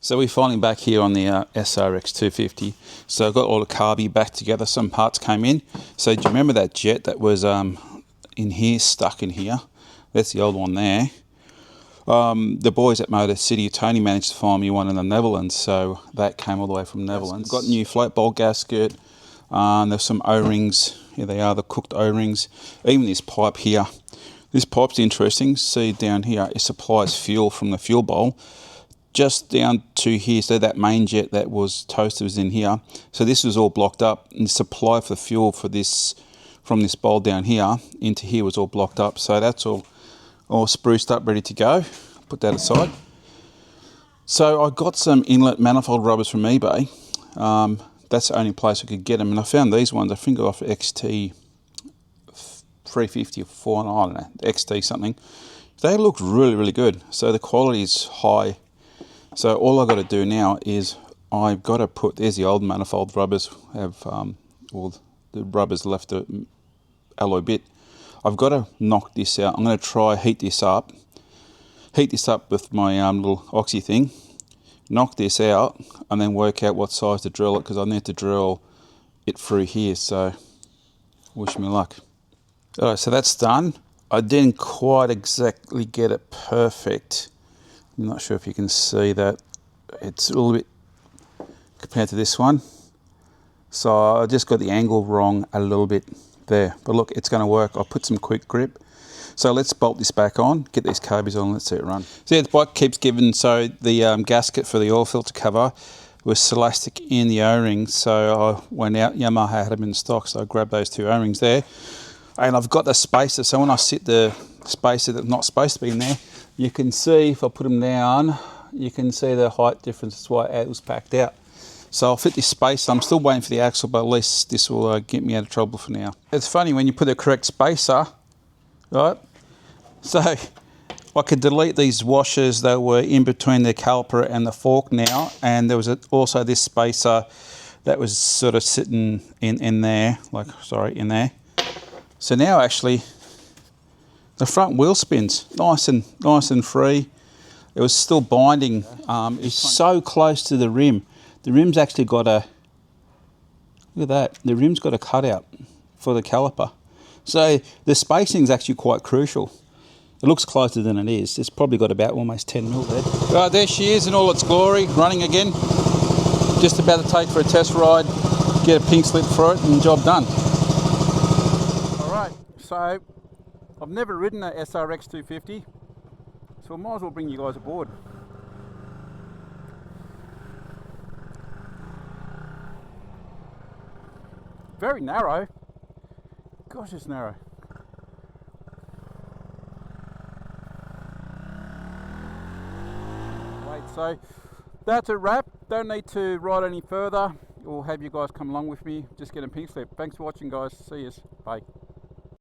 So we're finally back here on the SRX250. So I've got all the carby back together. Some parts came in. So do you remember that jet that was in here, stuck in here? That's the old one there. The boys at Motor City, Tony managed to find me one in the Netherlands. So that came all the way from the Netherlands. Got a new float bowl gasket. There's some O-rings. Here they are, the cooked O-rings. Even this pipe here. This pipe's interesting. See down here, it supplies fuel from the fuel bowl. Just down to here, so that main jet that was toasted was in here. So this was all blocked up, and the supply for the fuel for this, from this bowl down here into here, was all blocked up. So that's all spruced up, ready to go. Put that aside. So I got some inlet manifold rubbers from eBay. That's the only place I could get them, and I found these ones. I think off XT350 or 4, I don't know, XT something. They look really, really good. So the quality is high. So all I've got to do now is I've got to put, there's the old manifold rubbers, have all the rubbers left the alloy bit. I've got to knock this out. I'm going to try heat this up with my little oxy thing, knock this out, and then work out what size to drill it, because I need to drill it through here. So wish me luck. All right, so that's done. I didn't quite exactly get it perfect. I'm not sure if you can see that. It's a little bit compared to this one. So I just got the angle wrong a little bit there. But look, it's going to work. I'll put some quick grip. So let's bolt this back on, get these carbies on, let's see it run. So yeah, the bike keeps giving, so the gasket for the oil filter cover was Silastic in the O-rings. So I went out, Yamaha had them in stock, so I grabbed those 2 O-rings there. And I've got the spacer, so when I sit the spacer that's not supposed to be in there, you can see, if I put them down, you can see the height difference. That's why it was packed out. So I'll fit this spacer. I'm still waiting for the axle, but at least this will get me out of trouble for now. It's funny when you put the correct spacer, right? So I could delete these washers that were in between the caliper and the fork now, and there was also this spacer that was sort of sitting in there, like, sorry, in there. So now actually, the front wheel spins nice and free. It was still binding. It's so close to the rim. The rim's actually got a, look at that, the rim's got a cutout for the caliper. So the spacing's actually quite crucial. It looks closer than it is. It's probably got about almost 10 mil there. Right, there she is in all its glory, running again. Just about to take for a test ride, get a pink slip for it, and job done. All right, so I've never ridden a SRX250, so I might as well bring you guys aboard. Very narrow. Gosh, it's narrow. Right, so that's a wrap. Don't need to ride any further. We'll have you guys come along with me. Just get a pink slip. Thanks for watching, guys. See yous. Bye.